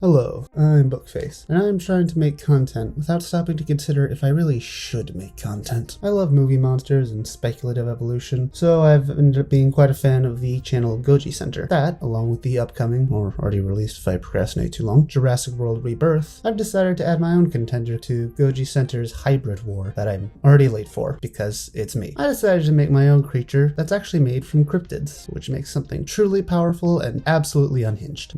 Hello, I'm Bookface, and I'm trying to make content without stopping to consider if I really should make content. I love movie monsters and speculative evolution, so I've ended up being quite a fan of the channel Goji Center. That, along with the upcoming, or already released if I procrastinate too long, Jurassic World Rebirth, I've decided to add my own contender to Goji Center's hybrid war that I'm already late for, because it's me. I decided to make my own creature that's actually made from cryptids, which makes something truly powerful and absolutely unhinged.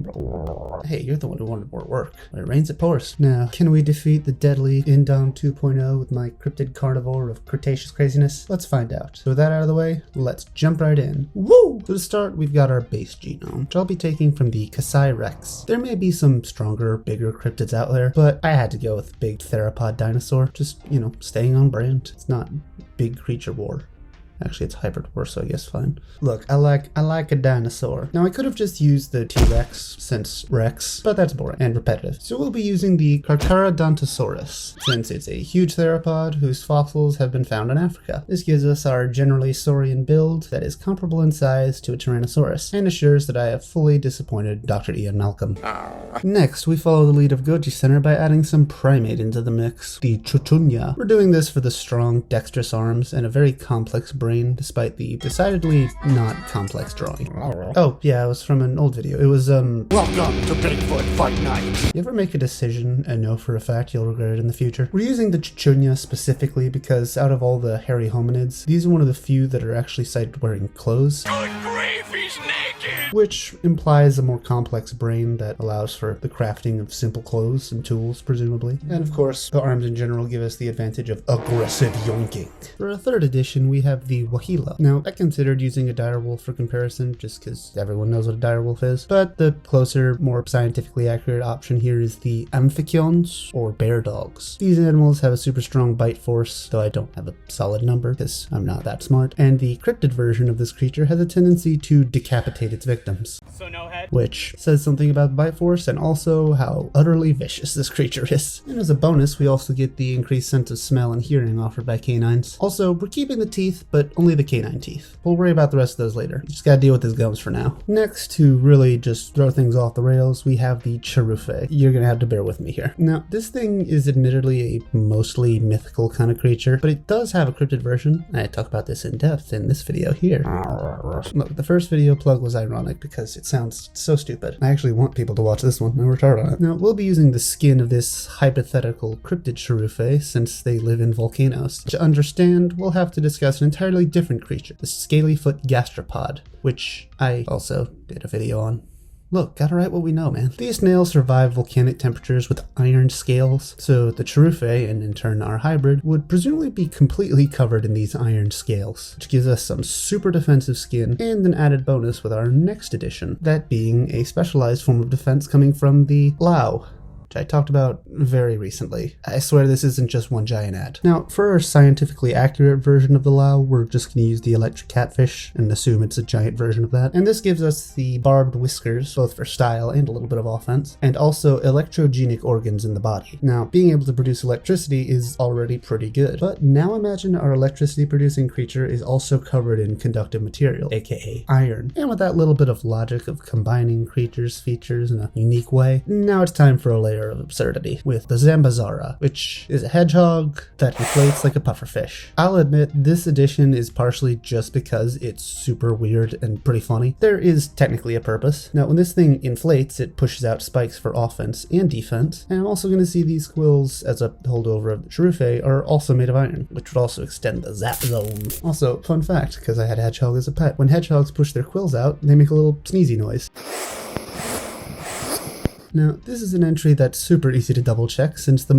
Hey, you're the one who wanted more work. When it rains, it pours. Now, can we defeat the deadly Indom 2.0 with my cryptid carnivore of Cretaceous craziness? Let's find out. So with that out of the way, let's jump right in. Woo! So to start, we've got our base genome, which I'll be taking from the Kasai Rex. There may be some stronger, bigger cryptids out there, but I had to go with big theropod dinosaur. Just, staying on brand. It's not big creature war. Actually, it's hybrid war, so I guess fine. Look, I like a dinosaur. Now, I could have just used the T-Rex, since Rex, but that's boring and repetitive. So we'll be using the Carcharodontosaurus, since it's a huge theropod whose fossils have been found in Africa. This gives us our generally saurian build that is comparable in size to a Tyrannosaurus, and assures that I have fully disappointed Dr. Ian Malcolm. Next, we follow the lead of Goji Center by adding some primate into the mix, the Chuchunya. We're doing this for the strong, dexterous arms and a very complex brain, despite the decidedly not complex drawing. Oh, yeah, it was from an old video. It was, Welcome to Bigfoot Fight Night! You ever make a decision and know for a fact you'll regret it in the future? We're using the Chuchunya specifically because out of all the hairy hominids, these are one of the few that are actually sighted wearing clothes. Good grief, he's naked! Which implies a more complex brain that allows for the crafting of simple clothes and tools, presumably. And of course, the arms in general give us the advantage of aggressive yoinking. For a third edition, we have the Wahila. Now, I considered using a direwolf for comparison, just because everyone knows what a direwolf is, but the closer, more scientifically accurate option here is the Amphicyons, or bear dogs. These animals have a super strong bite force, though I don't have a solid number, because I'm not that smart, and the cryptid version of this creature has a tendency to decapitate its victims. So no head? Which says something about bite force, and also how utterly vicious this creature is. And as a bonus, we also get the increased sense of smell and hearing offered by canines. Also, we're keeping the teeth, but only the canine teeth. We'll worry about the rest of those later. You just gotta deal with his gums for now. Next, to really just throw things off the rails, we have the Chirufe. You're gonna have to bear with me here. Now, this thing is admittedly a mostly mythical kind of creature, but it does have a cryptid version. I talk about this in depth in this video here. Look, the first video plug was ironic because it sounds so stupid. I actually want people to watch this one. No retard on it. Now, we'll be using the skin of this hypothetical cryptid Chirufe since they live in volcanoes. To understand, we'll have to discuss an entirely different creature, the scaly-foot gastropod, which I also did a video on. Look, gotta write what we know, man. These snails survive volcanic temperatures with iron scales, so the Chirufe, and in turn our hybrid, would presumably be completely covered in these iron scales, which gives us some super defensive skin and an added bonus with our next addition, that being a specialized form of defense coming from the Lao, I talked about very recently. I swear this isn't just one giant ad. Now, for our scientifically accurate version of the Lao, we're just going to use the electric catfish and assume it's a giant version of that. And this gives us the barbed whiskers, both for style and a little bit of offense, and also electrogenic organs in the body. Now, being able to produce electricity is already pretty good, but now imagine our electricity producing creature is also covered in conductive material, aka iron. And with that little bit of logic of combining creatures' features in a unique way, now it's time for a layer of absurdity with the Zambazara, which is a hedgehog that inflates like a pufferfish. I'll admit this edition is partially just because it's super weird and pretty funny. There is technically a purpose. Now when this thing inflates, it pushes out spikes for offense and defense, and I'm also going to see these quills as a holdover of the Chirufe are also made of iron, which would also extend the zap zone. Also, fun fact, because I had a hedgehog as a pet, when hedgehogs push their quills out, they make a little sneezy noise. Now, this is an entry that's super easy to double check since this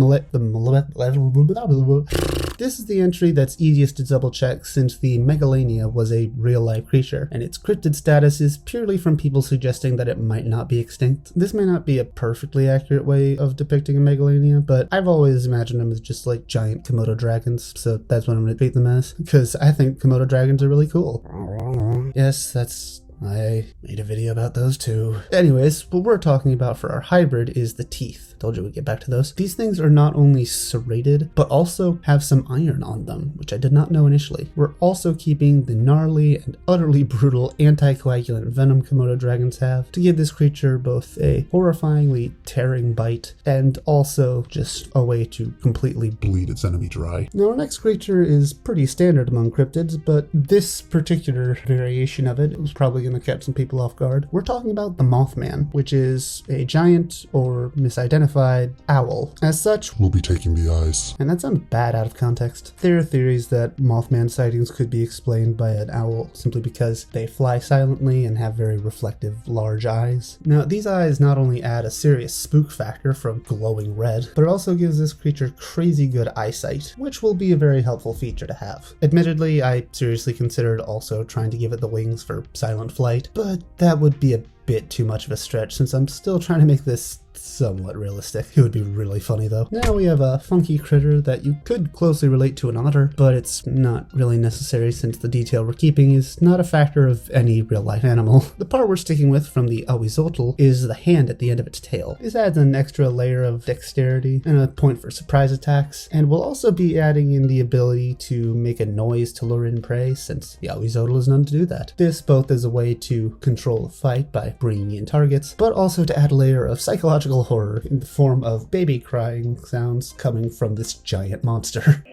is the entry that's easiest to double check since the Megalania was a real life creature, and its cryptid status is purely from people suggesting that it might not be extinct. This may not be a perfectly accurate way of depicting a Megalania, but I've always imagined them as just like giant Komodo dragons, so that's what I'm going to treat them as, because I think Komodo dragons are really cool. Yes, that's I made a video about those too. Anyways, what we're talking about for our hybrid is the teeth. Told you we'd get back to those. These things are not only serrated, but also have some iron on them, which I did not know initially. We're also keeping the gnarly and utterly brutal anticoagulant venom Komodo dragons have to give this creature both a horrifyingly tearing bite and also just a way to completely bleed its enemy dry. Now our next creature is pretty standard among cryptids, but this particular variation of it was probably going to catch some people off guard. We're talking about the Mothman, which is a giant or misidentified owl. As such, we'll be taking the eyes. And that sounds bad out of context. There are theories that Mothman sightings could be explained by an owl simply because they fly silently and have very reflective, large eyes. Now, these eyes not only add a serious spook factor from glowing red, but it also gives this creature crazy good eyesight, which will be a very helpful feature to have. Admittedly, I seriously considered also trying to give it the wings for silent flight, but that would be a bit too much of a stretch since I'm still trying to make this somewhat realistic. It would be really funny though. Now we have a funky critter that you could closely relate to an otter, but it's not really necessary since the detail we're keeping is not a factor of any real life animal. The part we're sticking with from the Awizotl is the hand at the end of its tail. This adds an extra layer of dexterity and a point for surprise attacks, and we'll also be adding in the ability to make a noise to lure in prey since the Awizotl is known to do that. This both as a way to control a fight by bringing in targets, but also to add a layer of psychological horror in the form of baby crying sounds coming from this giant monster.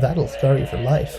That'll scar you for life.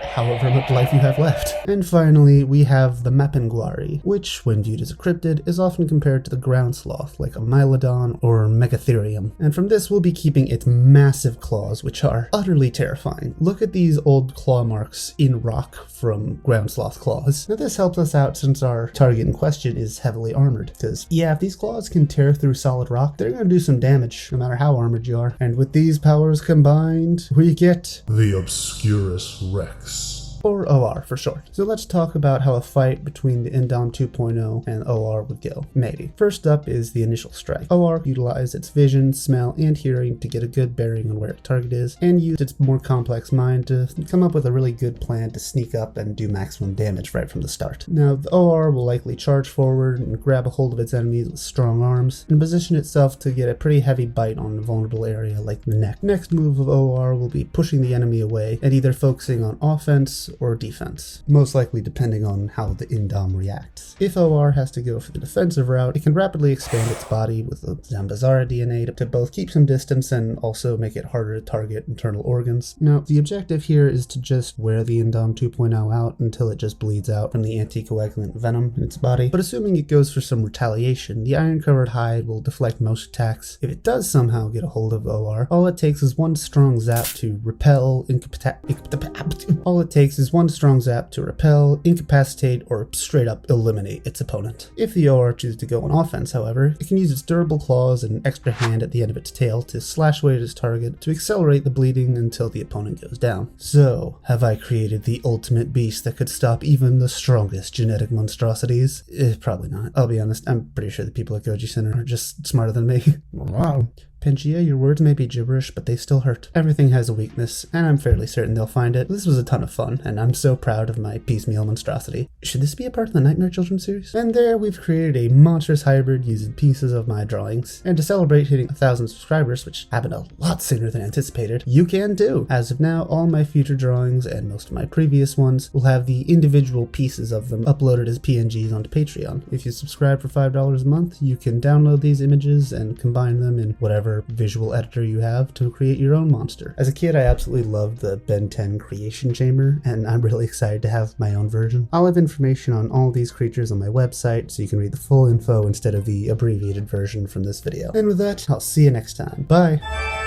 However much life you have left. And finally, we have the Mapinguari, which, when viewed as a cryptid, is often compared to the ground sloth, like a Mylodon or Megatherium. And from this, we'll be keeping its massive claws, which are utterly terrifying. Look at these old claw marks in rock from ground sloth claws. Now this helps us out since our target in question is heavily armored, because yeah, if these claws can tear through solid rock, they're going to do some damage, no matter how armored you are. And with these powers combined, we get the Obscurus Rex. Or OR for short. So let's talk about how a fight between the Indom 2.0 and OR would go. Maybe. First up is the initial strike. OR utilized its vision, smell, and hearing to get a good bearing on where its target is, and used its more complex mind to come up with a really good plan to sneak up and do maximum damage right from the start. Now, the OR will likely charge forward and grab a hold of its enemies with strong arms, and position itself to get a pretty heavy bite on a vulnerable area like the neck. Next move of OR will be pushing the enemy away and either focusing on offense or defense, most likely depending on how the Indom reacts. If OR has to go for the defensive route, it can rapidly expand its body with the Zambazara DNA to both keep some distance and also make it harder to target internal organs. Now, the objective here is to just wear the Indom 2.0 out until it just bleeds out from the anticoagulant venom in its body, but assuming it goes for some retaliation, the iron-covered hide will deflect most attacks. If it does somehow get a hold of OR, all it takes is one strong zap to repel, incapacitate, or straight up eliminate its opponent. If the OR chooses to go on offense, however, it can use its durable claws and extra hand at the end of its tail to slash away at its target to accelerate the bleeding until the opponent goes down. So, have I created the ultimate beast that could stop even the strongest genetic monstrosities? Probably not. I'll be honest, I'm pretty sure the people at Goji Center are just smarter than me. Wow. Pangaea, your words may be gibberish, but they still hurt. Everything has a weakness, and I'm fairly certain they'll find it. This was a ton of fun, and I'm so proud of my piecemeal monstrosity. Should this be a part of the Nightmare Children series? And there we've created a monstrous hybrid using pieces of my drawings. And to celebrate hitting 1,000 subscribers, which happened a lot sooner than anticipated, you can too! As of now, all my future drawings, and most of my previous ones, will have the individual pieces of them uploaded as PNGs onto Patreon. If you subscribe for $5 a month, you can download these images and combine them in whatever visual editor you have to create your own monster. As a kid, I absolutely loved the Ben 10 creation chamber, and I'm really excited to have my own version. I'll have information on all these creatures on my website, so you can read the full info instead of the abbreviated version from this video. And with that, I'll see you next time. Bye!